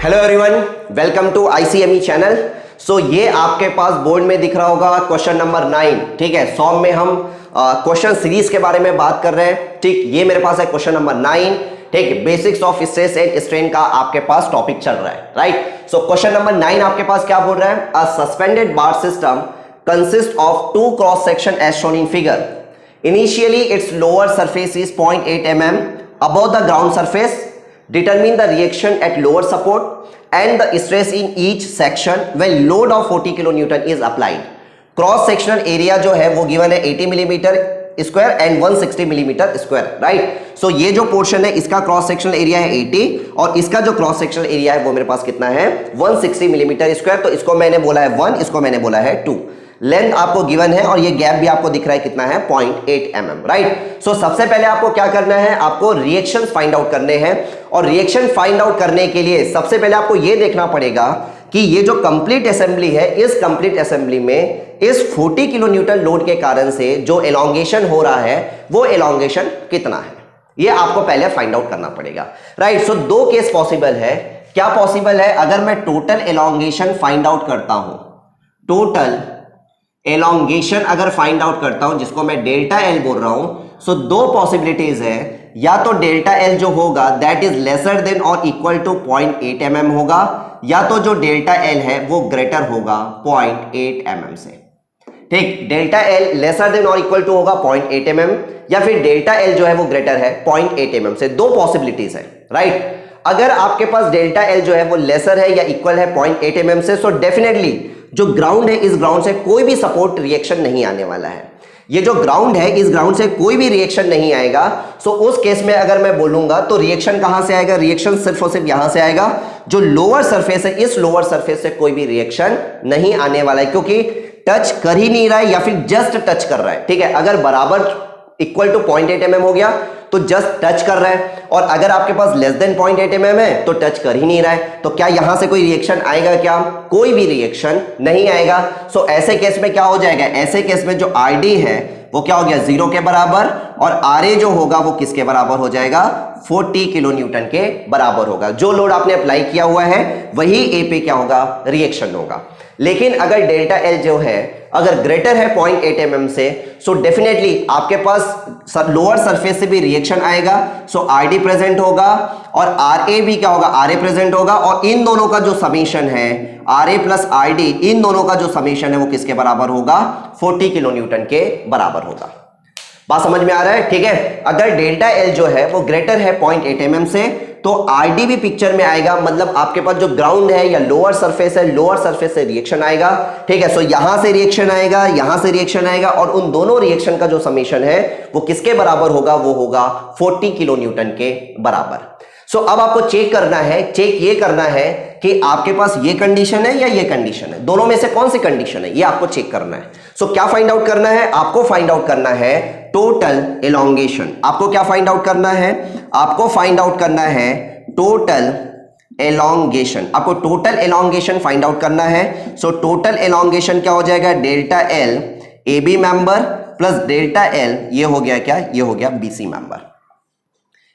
Hello everyone, welcome to ICME channel. So ये आपके पास board में दिख रहा होगा क्वेश्चन नंबर 9। ठीक है, सॉम में हम क्वेश्चन सीरीज के बारे में बात कर रहे हैं। ठीक, ये मेरे पास है क्वेश्चन नंबर 9। ठीक, basics of stress and strain का आपके पास टॉपिक चल रहा है, राइट। सो क्वेश्चन नंबर 9 आपके पास क्या बोल रहा है? A suspended bar system consist of two cross section as shown in figure. Initially its lower surface is 0.8 mm above the ground surface. Determine the reaction at lower support and the stress in each section when load of 40 kilonewton is applied. Cross sectional area जो है वो given है 80 millimetre square and 160 millimetre square, right. So ये जो portion है इसका cross sectional area है 80 और इसका जो क्रॉस सेक्शनल एरिया है वो मेरे पास कितना है 160 मिलीमीटर स्क्वायर। तो इसको मैंने बोला है 1, इसको मैंने बोला है 2। लेंथ आपको गिवन है और ये गैप भी आपको दिख रहा है कितना है 0.8 mm, राइट। सो सबसे पहले आपको क्या करना है, आपको रिएक्शंस फाइंड आउट करने हैं। और रिएक्शन फाइंड आउट करने के लिए सबसे पहले आपको ये देखना पड़ेगा कि ये जो कंप्लीट असेंबली है, इस कंप्लीट असेंबली में इस 40 किलो न्यूटन लोड के कारण से जो एलोंगेशन हो रहा है वो एलोंगेशन कितना है, ये आपको पहले फाइंड आउट करना पड़ेगा, राइट। सो दो केस पॉसिबल है। क्या पॉसिबल है? अगर मैं टोटल एलोंगेशन फाइंड आउट करता हूं, टोटल एलोंगेशन अगर फाइंड आउट करता हूं जिसको मैं डेल्टा एल बोल रहा हूं, सो दो पॉसिबिलिटीज है। या तो डेल्टा एल जो होगा दैट इज लेसर देन और इक्वल टू 0.8 mm होगा, या तो जो डेल्टा एल है वो ग्रेटर होगा 0.8 mm से। ठीक, डेल्टा एल लेसर देन और इक्वल टू होगा 0.8 mm या फिर डेल्टा एल जो है वो ग्रेटर है 0.8 mm से। दो पॉसिबिलिटीज है, राइट। अगर आपके पास डेल्टा एल जो है वो लेसर है या इक्वल है 0.8 mm से, सो डेफिनेटली जो ग्राउंड है इस ग्राउंड से कोई भी सपोर्ट रिएक्शन नहीं आने वाला है। ये जो ग्राउंड है इस ग्राउंड से कोई भी रिएक्शन नहीं आएगा। सो उस केस में अगर मैं बोलूंगा तो रिएक्शन कहां से आएगा? रिएक्शन सिर्फ और सिर्फ यहां से आएगा। जो लोअर सरफेस है इस लोअर सरफेस से कोई भी रिएक्शन नहीं आने वाला है, क्योंकि टच कर ही नहीं रहा है या फिर जस्ट टच कर रहा है। ठीक है, अगर बराबर इक्वल टू 0.8 mm हो गया तो जस्ट टच कर रहा है, और अगर आपके पास लेस देन 0.8 mm है तो टच कर ही नहीं रहा है। तो क्या यहां से कोई रिएक्शन आएगा? क्या कोई भी रिएक्शन नहीं आएगा। सो ऐसे केस में क्या हो जाएगा? ऐसे केस में जो आरडी है वो क्या हो गया 0 के बराबर, और आरए जो होगा वो किसके बराबर हो जाएगा 40 किलो न्यूटन के बराबर होगा। जो लोड आपने अप्लाई किया हुआ है वही ए पे क्या होगा रिएक्शन होगा। लेकिन अगर डेल्टा एल जो है अगर ग्रेटर है 0.8 mm से, सो डेफिनेटली आपके पास लोअर सरफेस से भी रिएक्शन आएगा। सो आरडी प्रेजेंट होगा और आरए भी क्या होगा आरए प्रेजेंट होगा, और इन दोनों का जो समीशन है आरए प्लस आरडी, इन दोनों का जो समीशन है वो किसके बराबर होगा 40 किलो न्यूटन के बराबर होगा। बात समझ में आ रहा है? ठीक है, अगर डेल्टा एल जो है वो ग्रेटर है 0.8 mm से तो आरडी भी पिक्चर में आएगा। मतलब आपके पास जो ग्राउंड है या लोअर सरफेस है, लोअर सरफेस से रिएक्शन आएगा। ठीक है, सो यहां से रिएक्शन आएगा, यहां से रिएक्शन आएगा, और उन दोनों रिएक्शन का जो समीशन है वो किसके बराबर होगा? वो होगा 40 किलो न्यूटन के बराबर। सो अब आपको चेक करना है, चेक ये करना है कि आपके पास ये कंडीशन है या ये कंडीशन है, दोनों में से कौन सी कंडीशन है ये आपको चेक करना है। सो क्या फाइंड आउट करना है? आपको फाइंड आउट करना है टोटल एलोंगेशन। आपको क्या फाइंड आउट करना है? आपको फाइंड आउट करना है टोटल एलोंगेशन। आपको टोटल एलोंगेशन फाइंड आउट करना है। सो टोटल एलोंगेशन क्या हो जाएगा? Delta L A B member plus delta L, ये हो गया क्या? ये हो गया बीसी मेंबर।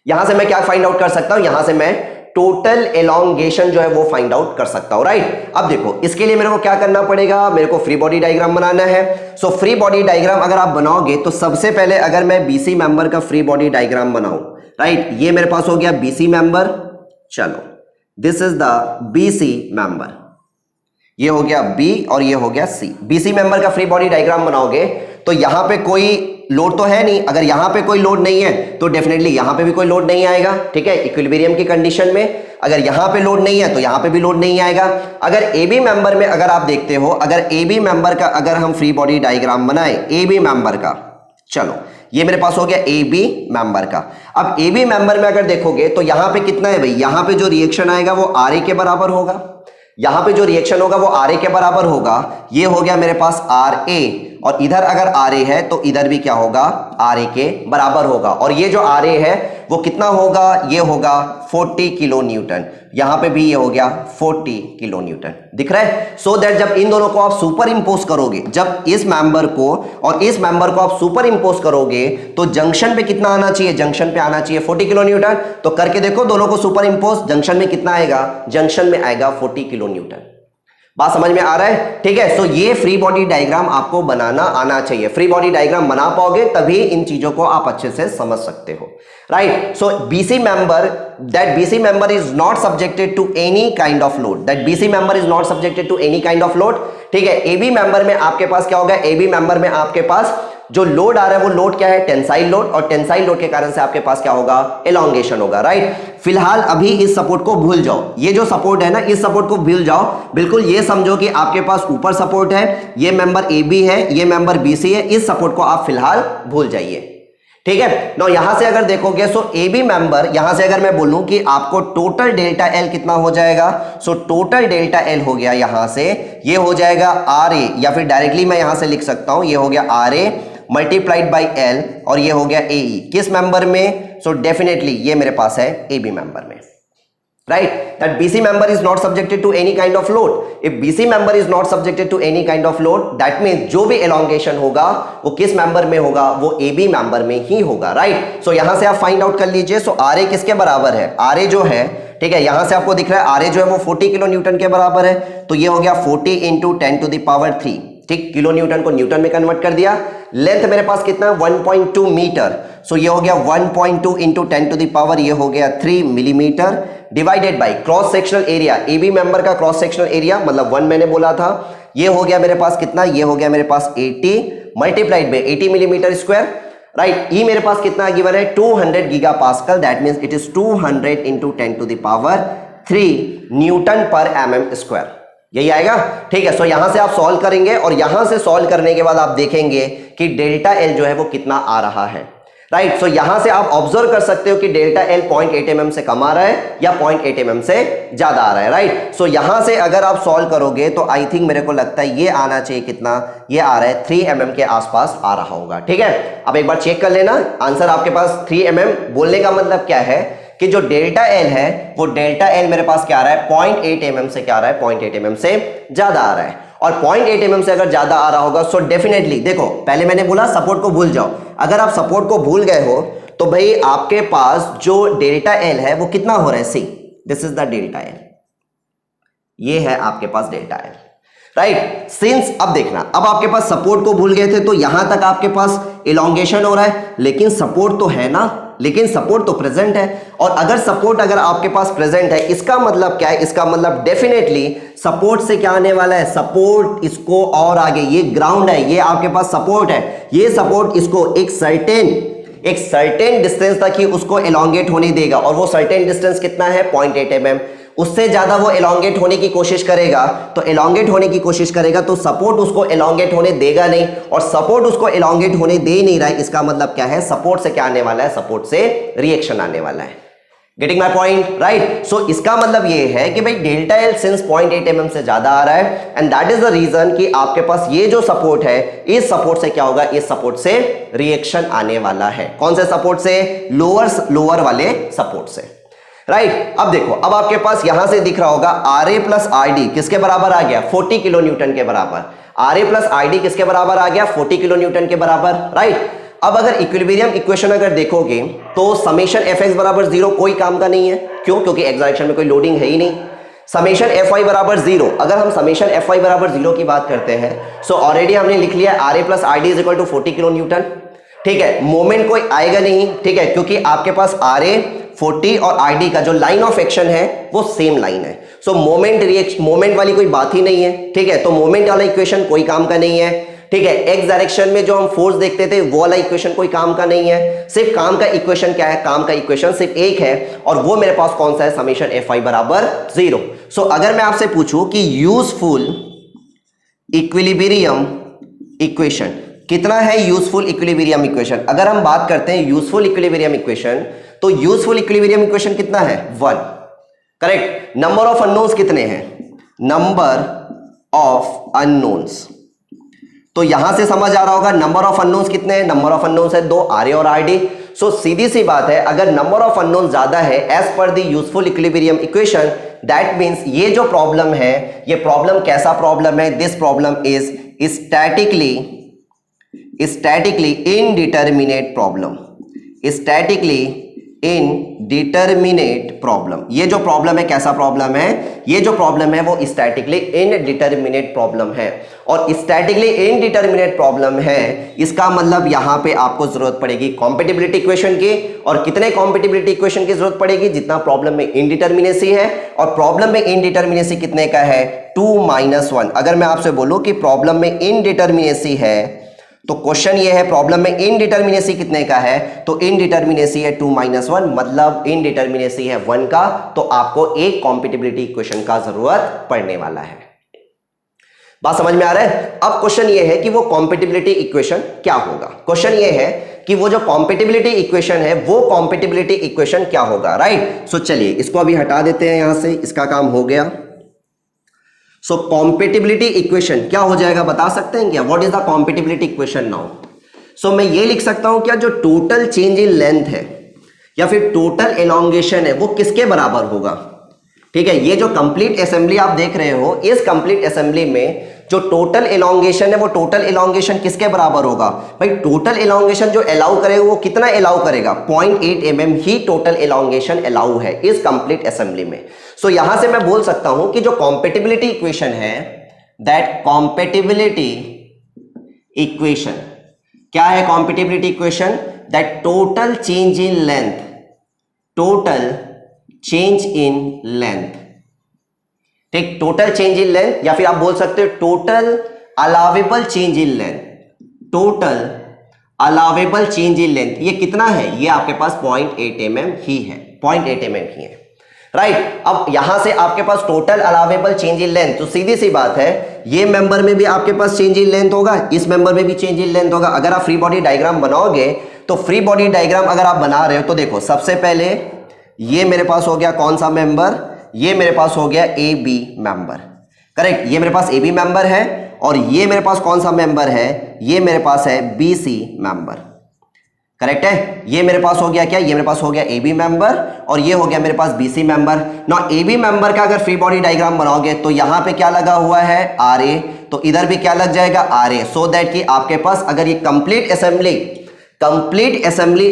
यहां से मैं क्या फाइंड आउट कर सकता हूं? यहां से मैं टोटल एलोंगेशन जो है वो फाइंड आउट कर सकता हूं, राइट। अब देखो इसके लिए मेरे को क्या करना पड़ेगा? मेरे को फ्री बॉडी डायग्राम बनाना है। सो फ्री बॉडी डायग्राम अगर आप बनाओगे तो सबसे पहले अगर मैं बीसी मेंबर का फ्री बॉडी डायग्राम बनाऊं, राइट, ये मेरे पास हो गया बीसी मेंबर। चलो, this is the BC member, ये हो गया बी और ये हो गया सी। बीसी मेंबर का फ्री बॉडी डायग्राम बनाओगे तो यहां पे कोई लोड तो है नहीं। अगर यहां पे कोई लोड नहीं है तो डेफिनेटली यहां पे भी कोई लोड नहीं आएगा। ठीक है, इक्विलिब्रियम की कंडीशन में अगर यहां पे लोड नहीं है तो यहां पे भी लोड नहीं आएगा। अगर ए बी मेंबर में अगर आप देखते हो, अगर ए बी मेंबर का अगर हम फ्री बॉडी डायग्राम बनाए ए बी मेंबर का, चलो ये मेरे पास हो गया ए बी मेंबर का। अब ए बी मेंबर में अगर देखोगे तो यहां पे कितना है भाई? यहां पे जो रिएक्शन आएगा वो आर ए के बराबर होगा। यहां पे जो रिएक्शन होगा वो आर ए के बराबर होगा। ये हो गया मेरे पास आर ए, और इधर अगर आर ए है तो इधर भी क्या होगा, आर ए के बराबर होगा। और ये जो आर ए है वो कितना होगा, ये होगा 40 किलो न्यूटन। यहां पे भी ये हो गया 40 किलो न्यूटन, दिख रहा है। सो दैट जब इन दोनों को आप सुपर इंपोज करोगे, जब इस मेंबर को और इस मेंबर को आप सुपर इंपोज करोगे तो जंक्शन पे कितना आना चाहिए, जंक्शन पे आना चाहिए 40 किलो न्यूटन। तो करके देखो दोनों को सुपर इंपोज, जंक्शन में कितना आएगा, जंक्शन में आएगा 40 किलो न्यूटन। बात समझ में आ रहा है, ठीक है। सो ये फ्री बॉडी डायग्राम आपको बनाना आना चाहिए। फ्री बॉडी डायग्राम बना पाओगे तभी इन चीजों को आप अच्छे से समझ सकते हो, right. So BC member, that BC member is not subjected to any kind of load, that BC member is not subjected to any kind of load, ठीक है। एबी मेंबर में आपके पास क्या होगा, एबी मेंबर में आपके पास जो लोड आ रहा है वो लोड क्या है, टेंसाइल लोड, और टेंसाइल लोड के कारण से आपके पास क्या होगा, एलोंगेशन होगा, राइट। फिलहाल अभी इस सपोर्ट को भूल जाओ, ये जो सपोर्ट है ना, इस सपोर्ट को भूल जाओ, बिल्कुल ये समझो कि आपके पास ऊपर सपोर्ट है, ये मेंबर AB है, ये मेंबर BC है, इस सपोर्ट को आप फिलहाल भूल जाइए, ठीक है। नो यहां से अगर देखोगे सो AB मेंबर, यहां से अगर मैं बोलूं कि आपको टोटल डेल्टा L कितना हो जाएगा, सो टोटल डेल्टा L हो गया यहां से, ये हो जाएगा RA, या फिर डायरेक्टली मैं यहां से लिख सकता हूं, ये हो गया RA मल्टीप्लाइड बाई L, और ये हो गया AE, किस मेंबर में, सो डेफिनेटली ये मेरे पास है AB मेंबर में, right, that BC member is not subjected to any kind of load. If BC member is not subjected to any kind of load, that means जो भी elongation होगा वो किस मेंबर में होगा, वो AB मेंबर में ही होगा, राइट। सो यहां से आप फाइंड आउट कर लीजिए। सो RA किसके बराबर है, RA जो है, ठीक है, यहां से आपको दिख रहा है RA जो है वो 40 किलो न्यूटन के बराबर है, तो ये हो गया 40 इंटू 10 टू द पावर 3, ठीक, किलो न्यूटन को न्यूटन में कन्वर्ट कर दिया। लेंथ मेरे पास कितना है, 1.2 मीटर, सो ये हो गया 1.2 इंटू 10 टू द पावर, ये हो गया 3 millimetre, divided by cross sectional area, AB member का क्रॉस सेक्शनल एरिया मतलब 1 मैंने बोला था, ये हो गया मेरे पास कितना, ये हो गया मेरे पास 80 multiplied by 80 millimetre square, right. ई मेरे पास कितना गिवन है, 200 giga pascal, that means it is 200 into 10 to the power 3 newton per mm square, यही आएगा, ठीक है। सो यहां से आप सॉल्व करेंगे और यहां से सॉल्व करने के बाद आप देखेंगे कि डेल्टा L जो है वो कितना आ रहा है, राइट। सो यहां से आप ऑब्जर्व कर सकते हो कि डेल्टा L 0.8 mm से कम आ रहा है या 0.8 mm से ज्यादा आ रहा है, राइट। सो यहां से अगर आप सॉल्व करोगे तो आई थिंक मेरे को लगता है ये आना चाहिए कितना, ये आ रहा है 3 mm के आसपास आ रहा होगा, ठीक है। अब एक बार चेक कर लेना आंसर आपके पास 3 mm, बोलने का मतलब क्या है कि जो डेल्टा L है वो डेल्टा L मेरे पास क्या आ रहा है, 0.8 mm से क्या आ रहा है, 0.8 mm से ज्यादा आ रहा है। और 0.8 mm से अगर ज्यादा आ रहा होगा सो डेफिनेटली देखो, पहले मैंने बोला सपोर्ट को भूल जाओ, अगर आप सपोर्ट को भूल गए हो तो भाई आपके पास जो डेल्टा L है वो कितना हो रहा है, see this is the delta L, ये है आपके पास डेल्टा L, राइट। सिंस अब देखना, अब आपके पास सपोर्ट को भूल गए थे तो यहां तक आपके पास इलोंगेशन हो रहा है, लेकिन सपोर्ट तो है ना, लेकिन सपोर्ट तो प्रेजेंट है। और अगर सपोर्ट अगर आपके पास प्रेजेंट है, इसका मतलब क्या है, इसका मतलब डेफिनेटली सपोर्ट से क्या आने वाला है, सपोर्ट इसको और आगे, ये ग्राउंड है, ये आपके पास सपोर्ट है, ये सपोर्ट इसको एक सर्टेन डिस्टेंस तक ही उसको एलोंगेट होने देगा, और वो सर्टेन डिस्टेंस कितना है, 0.8 mm, उससे ज्यादा वो एलोंगेट होने की कोशिश करेगा, तो एलोंगेट होने की कोशिश करेगा तो सपोर्ट उसको एलोंगेट होने देगा नहीं, और सपोर्ट उसको एलोंगेट होने दे नहीं रहा है, इसका मतलब क्या है, सपोर्ट से क्या आने वाला है, सपोर्ट से रिएक्शन आने वाला है। Getting my point, right. So इसका मतलब ये है कि भाई डेल्टा L सिंस 0.8 mm से ज्यादा आ रहा है, and that is the reason कि आपके पास ये जो सपोर्ट है, इस सपोर्ट से क्या होगा, इस सपोर्ट से रिएक्शन आने वाला है। कौन से सपोर्ट से, लोअर वाले सपोर्ट से, राइट। अब देखो, अब आपके पास यहां से दिख रहा होगा RA प्लस RD किसके बराबर आ गया, 40 किलो न्यूटन के बराबर। RA प्लस RD किसके बराबर आ गया, 40 किलो न्यूटन के बराबर, राइट। अब अगर इक्विलिब्रियम इक्वेशन अगर देखोगे तो समेशन Fx बराबर 0 कोई काम का नहीं है, क्यों, क्योंकि एक्स डायरेक्शन में कोई लोडिंग है ही नहीं। समेशन Fy बराबर 0, अगर हम समेशन Fy बराबर 0 की बात करते हैं सो ऑलरेडी हमने लिख लिया RA plus RD is equal to 40 kilo newton, ठीक है। मोमेंट कोई आएगा नहीं, ठीक है, क्योंकि आपके पास RA 40 और RD का जो लाइन ऑफ एक्शन है वो सेम लाइन है, सो मोमेंट वाली कोई बात ही नहीं है, ठीक है। तो मोमेंट वाला इक्वेशन कोई काम का नहीं है, ठीक है। एक्स डायरेक्शन में जो हम फोर्स देखते थे वो वाला इक्वेशन कोई काम का नहीं है। सिर्फ काम का इक्वेशन क्या है, काम का इक्वेशन सिर्फ एक है, और वो मेरे पास कौन सा है, समेशन Fy बराबर 0। सो अगर मैं आपसे पूछूं कि यूजफुल इक्विलिब्रियम इक्वेशन कितना है, यूजफुल इक्विलिब्रियम इक्वेशन, अगर हम बात करते हैं यूजफुल इक्विलिब्रियम इक्वेशन, तो यूजफुल इक्विलिब्रियम इक्वेशन कितना है, 1, करेक्ट। नंबर ऑफ अननोन्स कितने हैं, नंबर ऑफ अननोन्स तो यहां से समझ आ रहा होगा नंबर ऑफ अननोन्स कितने हैं, नंबर ऑफ अननोन्स है 2, आरए और आरडी। सो सीधी सी बात है, अगर नंबर ऑफ अननोन ज्यादा है as per the useful equilibrium equation, that means ये जो प्रॉब्लम है, ये प्रॉब्लम कैसा प्रॉब्लम है, this problem is statically indeterminate problem, statically indeterminate problem. ये जो प्रॉब्लम है कैसा प्रॉब्लम है, ये जो प्रॉब्लम है वो स्टैटिकली इनडिटरमिनेट प्रॉब्लम है। और स्टैटिकली इनडिटरमिनेट प्रॉब्लम है, इसका मतलब यहां पे आपको जरूरत पड़ेगी कॉम्पेटिबिलिटी इक्वेशन की। और कितने कॉम्पेटिबिलिटी इक्वेशन की जरूरत पड़ेगी, जितना प्रॉब्लम में इनडिटरमिनेसी है। और प्रॉब्लम में इनडिटरमिनेसी कितने का है, 2 - 1। अगर मैं आपसे बोलूं कि प्रॉब्लम में इनडिटरमिनेसी है, तो क्वेश्चन ये है प्रॉब्लम में इनडिटरमिनेसी कितने का है, तो इनडिटरमिनेसी है 2 - 1, मतलब इनडिटरमिनेसी है 1 का। तो आपको एक कॉम्पेटिबिलिटी इक्वेशन का जरूरत पड़ने वाला है। बात समझ में आ रहा है। अब क्वेश्चन ये है कि वो कॉम्पेटिबिलिटी इक्वेशन क्या होगा। क्वेश्चन ये है कि वो जो कॉम्पेटिबिलिटी इक्वेशन है, वो कॉम्पेटिबिलिटी इक्वेशन क्या होगा, राइट। सो चलिए इसको अभी हटा देते हैं यहां से, इसका काम हो गया। सो कॉम्पेटिबिलिटी इक्वेशन क्या हो जाएगा, बता सकते हैं क्या, what is the compatibility equation now. So मैं ये लिख सकता हूं क्या, जो टोटल चेंज इन लेंथ है या फिर टोटल एलोंगेशन है, वो किसके बराबर होगा। ठीक है, ये जो कंप्लीट असेंबली आप देख रहे हो, इस कंप्लीट असेंबली में जो टोटल एलोंगेशन है, वो टोटल एलोंगेशन किसके बराबर होगा। भाई टोटल एलोंगेशन जो अलाउ करेगा वो कितना अलाउ करेगा, 0.8 mm ही टोटल एलोंगेशन अलाउ है इस कंप्लीट असेंबली में। सो यहां से मैं बोल सकता हूं कि जो कॉम्पेटिबिलिटी इक्वेशन है, दैट कॉम्पेटिबिलिटी इक्वेशन क्या है, compatibility equation that total change in length, total change in length, ठीक, टोटल चेंज इन लेंथ, या फिर आप बोल सकते हो total allowable change in length, total allowable change in length, ये कितना है, ये आपके पास 0.8 mm ही है, 0.8 mm ही है, राइट। अब यहां से आपके पास total allowable change in length, तो सीधी सी बात है, ये मेंबर में भी आपके पास चेंज इन लेंथ होगा, इस मेंबर में भी चेंज इन लेंथ होगा। अगर आप फ्री बॉडी डायग्राम बनाओगे, तो फ्री बॉडी डायग्राम अगर आप बना रहे हो, तो देखो सबसे पहले ये मेरे पास हो गया कौन सा मेंबर, ये मेरे पास हो गया ए बी मेंबर, करेक्ट। ये मेरे पास ए बी मेंबर है, और ये मेरे पास कौन सा मेंबर है, ये मेरे पास है बी सी मेंबर, करेक्ट है। ये मेरे पास हो गया क्या, ये मेरे पास हो गया ए बी मेंबर, और ये हो गया मेरे पास बी सी मेंबर। ना ए बी मेंबर का अगर फ्री बॉडी डायग्राम बनाओगे, तो यहां पे क्या लगा हुआ है, आर ए, तो इधर भी क्या लग जाएगा, आर ए, सो दैट कि आपके पास अगर ये कंप्लीट असेंबली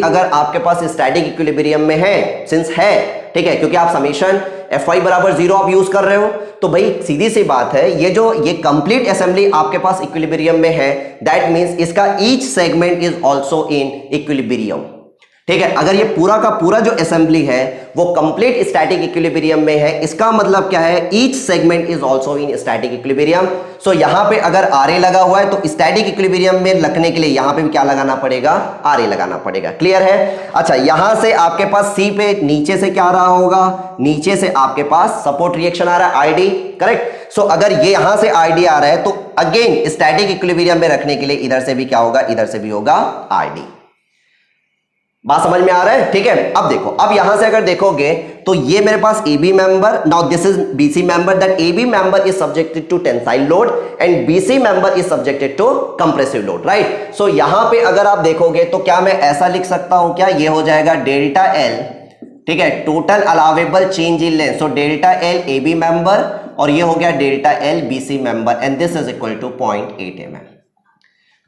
अगर आपके पास स्टैटिक इक्विलिब्रियम में है, सिंस है, ठीक है, क्योंकि आप समीशन Fy बराबर 0 आप यूज कर रहे हो, तो भाई सीधी सी बात है, ये कंप्लीट असेंबली आपके पास इक्विलिब्रियम में है, दैट मींस इसका each segment is also in equilibrium, ठीक है। अगर ये पूरा का पूरा जो असेंबली है वो कंप्लीट स्टैटिक इक्विलिब्रियम में है, इसका मतलब क्या है, each segment is also in static equilibrium. So यहां पे अगर आर ए लगा हुआ है, तो स्टैटिक इक्विलिब्रियम में लगने के लिए यहां पे भी क्या लगाना पड़ेगा, आर ए लगाना पड़ेगा, क्लियर है। अच्छा, यहां से आपके पास सी पे नीचे से क्या आ रहा होगा, नीचे से आपके पास सपोर्ट रिएक्शन आ रहा है, आईडी, करेक्ट। सो अगर ये यहां से आईडी आ रहा है, तो अगेन स्टैटिक इक्विलिब्रियम में रखने के लिए इधर से भी क्या होगा, इधर से भी होगा आईडी। बात समझ में आ रहा है, ठीक है। अब देखो, अब यहां से अगर देखोगे, तो ये मेरे पास A B member, now this is B C member, that A B member is subjected to tensile load and B C member is subjected to compressive load, right. So यहां पे अगर आप देखोगे, तो क्या मैं ऐसा लिख सकता हूं क्या, ये हो जाएगा डेल्टा एल, ठीक है, total allowable change in length, so delta L A B member, और ये हो गया delta L B C member, and this is equal to 0.8 mm,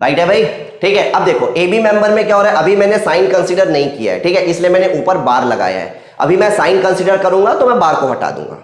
right है भाई, ठीक है। अब देखो ए बी मेंबर में क्या हो रहा है, अभी मैंने साइन कंसीडर नहीं किया है, ठीक है, इसलिए मैंने ऊपर बार लगाया है। अभी मैं साइन कंसीडर करूंगा तो मैं बार को हटा दूंगा,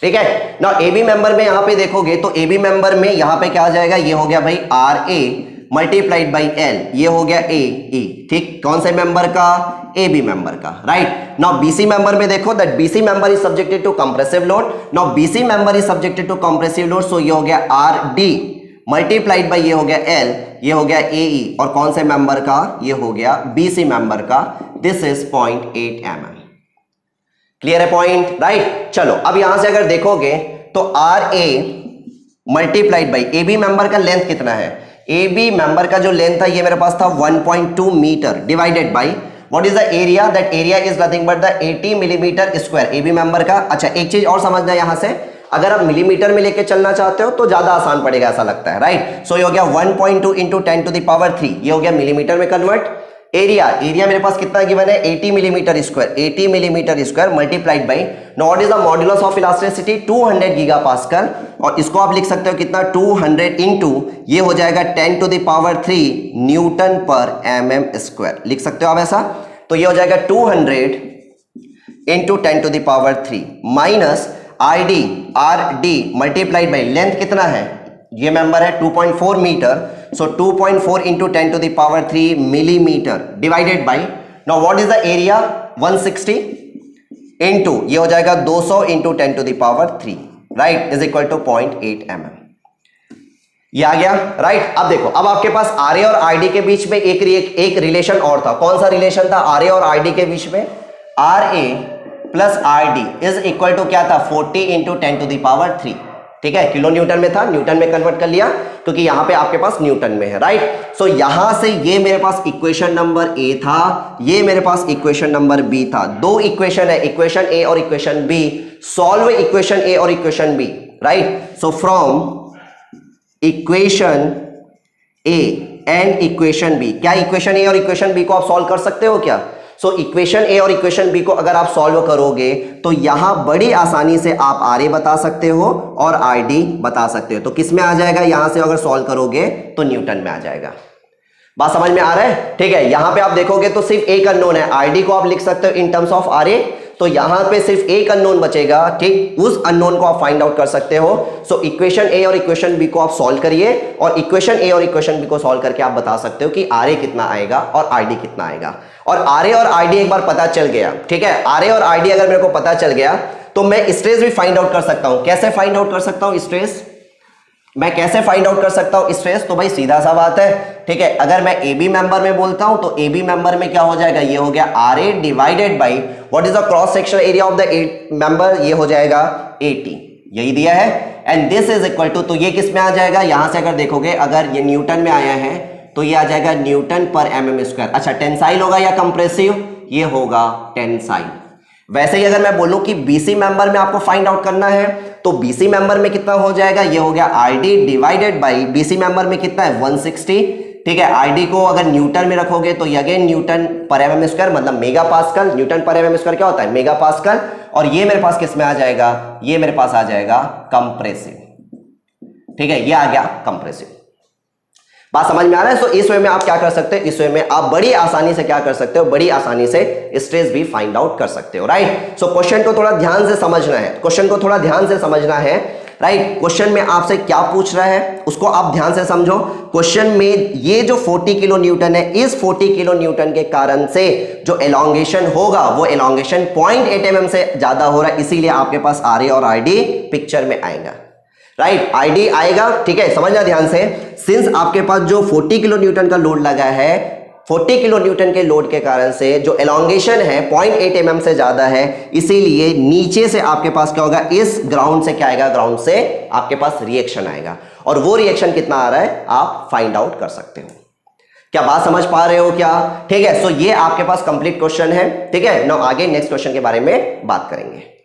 ठीक है ना। ए बी मेंबर में यहां पे देखोगे, तो ए बी मेंबर में यहां पे क्या आ जाएगा, ये हो गया भाई R A multiplied by L, ये हो गया ए ई, ठीक, कौन से मेंबर का, ए बी मेंबर का, राइट। नाउ बीसी मेंबर में देखो, that BC member is subjected to compressive load, now BC member is subjected to compressive load, so ये हो गया आर डी मल्टीप्लाइड बाई ये हो गया एल, ये हो गया ए ई, और कौन से मेंबर का, ये हो गया बीसी मेंबर का, दिस इज 0.8 mm, क्लियर है पॉइंट, राइट। चलो अब यहां से अगर देखोगे, तो R A multiplied by A B member का लेंथ कितना है, ए बी मेंबर का जो लेंथ था, ये मेरे पास था 1.2 metre, divided by what is the area, that area is nothing but the 80 millimetre square A B member का। अच्छा, एक चीज और समझना यहां से, अगर आप मिलीमीटर में लेके चलना चाहते हो तो ज्यादा आसान पड़ेगा, ऐसा लगता है, राइट। सो ये हो गया 1.2 इंटू 10 टू द पावर 3, ये हो गया मिलीमीटर में कन्वर्ट। एरिया मेरे पास कितना गिवन है, 80 millimetre square, 80 millimetre square multiplied by, now what is the modulus of elasticity, 200 giga pascal, और इसको आप लिख सकते हो कितना, 200 इंटू ये हो जाएगा 10 to the power 3 newton per mm square, लिख सकते हो आप ऐसा। तो ये हो जाएगा 200 into 10 to the power 3 minus R D multiplied by length कितना है, ये मेंबर है 2.4 metre, so 2.4 into 10 to the power 3 millimetre divided by, now what is the area, 160 into ये हो जाएगा 200 into 10 to the power 3, right, is equal to 0.8 mm। ये आ गया, right. अब देखो, अब आपके पास आरए और आरडी के बीच में एक रिलेशन और था। कौन सा रिलेशन था आरए और आरडी के बीच में, R A plus R D is equal to क्या था, 40 इंटू 10 टू द पावर 3, ठीक है, किलो न्यूटन में था, न्यूटन में कन्वर्ट कर लिया क्योंकि यहां पे आपके पास न्यूटन में है, राइट। सो यहां से ये मेरे पास इक्वेशन नंबर ए था, ये मेरे पास इक्वेशन नंबर बी था। दो इक्वेशन है, इक्वेशन ए और equation B. Solve equation A और equation B, right. So from equation A and equation B, क्या इक्वेशन ए और इक्वेशन बी को आप सॉल्व कर सकते हो क्या? सो इक्वेशन ए और इक्वेशन बी को अगर आप सॉल्व करोगे तो यहां बड़ी आसानी से आप आर ए बता सकते हो और आर डी बता सकते हो। तो किस में आ जाएगा, यहां से अगर सॉल्व करोगे तो न्यूटन में आ जाएगा। बात समझ में आ रहा है? ठीक है, यहां पे आप देखोगे तो सिर्फ एक अननोन है, आर डी को आप लिख सकते हो in terms of R A, तो यहां पे सिर्फ एक अननोन बचेगा, ठीक, उस अननोन को आप फाइंड आउट कर सकते हो। सो इक्वेशन ए और इक्वेशन बी को आप सॉल्व करिए और इक्वेशन ए और इक्वेशन बी को सॉल्व करके आप बता सकते हो कि आर ए कितना आएगा और आर डी कितना आएगा। और आर ए और आर डी एक बार पता चल गया, ठीक है, आर ए और आर डी अगर मेरे को पता चल गया तो मैं स्ट्रेस भी फाइंड आउट कर सकता हूं। कैसे फाइंड आउट कर सकता हूं स्ट्रेस, मैं कैसे फाइंड आउट कर सकता हूं स्ट्रेस? तो भाई सीधा सा बात है, ठीक है, अगर मैं ए बी मेंबर में बोलता हूं तो ए बी मेंबर में क्या हो जाएगा, ये हो गया R A divided by what is the cross sectional area of the member, ये हो जाएगा 80, यही दिया है, and this is equal to, तो ये किस में आ जाएगा, यहां से अगर देखोगे अगर ये न्यूटन में आया है तो ये आ जाएगा न्यूटन पर mm स्क्वायर। अच्छा, टेंसाइल होगा या कंप्रेसिव, ये होगा टेंसाइल। वैसे ही अगर मैं बोलूं कि बीसी मेंबर में आपको फाइंड आउट करना है तो बीसी मेंबर में कितना हो जाएगा, ये हो गया RD divided by BC member में कितना है 160, ठीक है। आरडी को अगर न्यूटन में रखोगे तो ये again Newton per mm square मतलब mega pascal, Newton per mm square क्या होता है, मेगा पास्कल, और ये मेरे पास किस में आ जाएगा, ये मेरे पास आ जाएगा कंप्रेसिव, ठीक है, ये आ गया कंप्रेसिव। बात समझ में आ रहा है? सो इस वे में आप क्या कर सकते हो, इस वे में आप बड़ी आसानी से क्या कर सकते हो, बड़ी आसानी से स्ट्रेस भी फाइंड आउट कर सकते हो, राइट। सो क्वेश्चन को थोड़ा ध्यान से समझना है, क्वेश्चन को थोड़ा ध्यान से समझना है, राइट। क्वेश्चन में आपसे क्या पूछ रहा है उसको आप ध्यान से समझो। क्वेश्चन में ये जो 40 किलो न्यूटन है, इस 40 किलो न्यूटन के कारण से जो एलोंगेशन होगा वो एलोंगेशन 0.8 mm से ज्यादा हो रहा है, इसीलिए आपके पास आर ए और आर डी पिक्चर में आएगा, राइट, आईडी आएगा, ठीक है, समझना ध्यान से। सिंस आपके पास जो 40 किलो न्यूटन का लोड लगा है, 40 किलो न्यूटन के लोड के कारण से जो एलोंगेशन है 0.8 mm से ज्यादा है, इसीलिए नीचे से आपके पास क्या होगा, इस ग्राउंड से क्या आएगा, ग्राउंड से आपके पास रिएक्शन आएगा, और वो रिएक्शन कितना आ रहा है आप फाइंड आउट कर सकते हो। क्या बात समझ पा रहे हो क्या? ठीक है, सो ये आपके पास कंप्लीट क्वेश्चन है, ठीक है। नाउ आगे नेक्स्ट क्वेश्चन के बारे में बात करेंगे।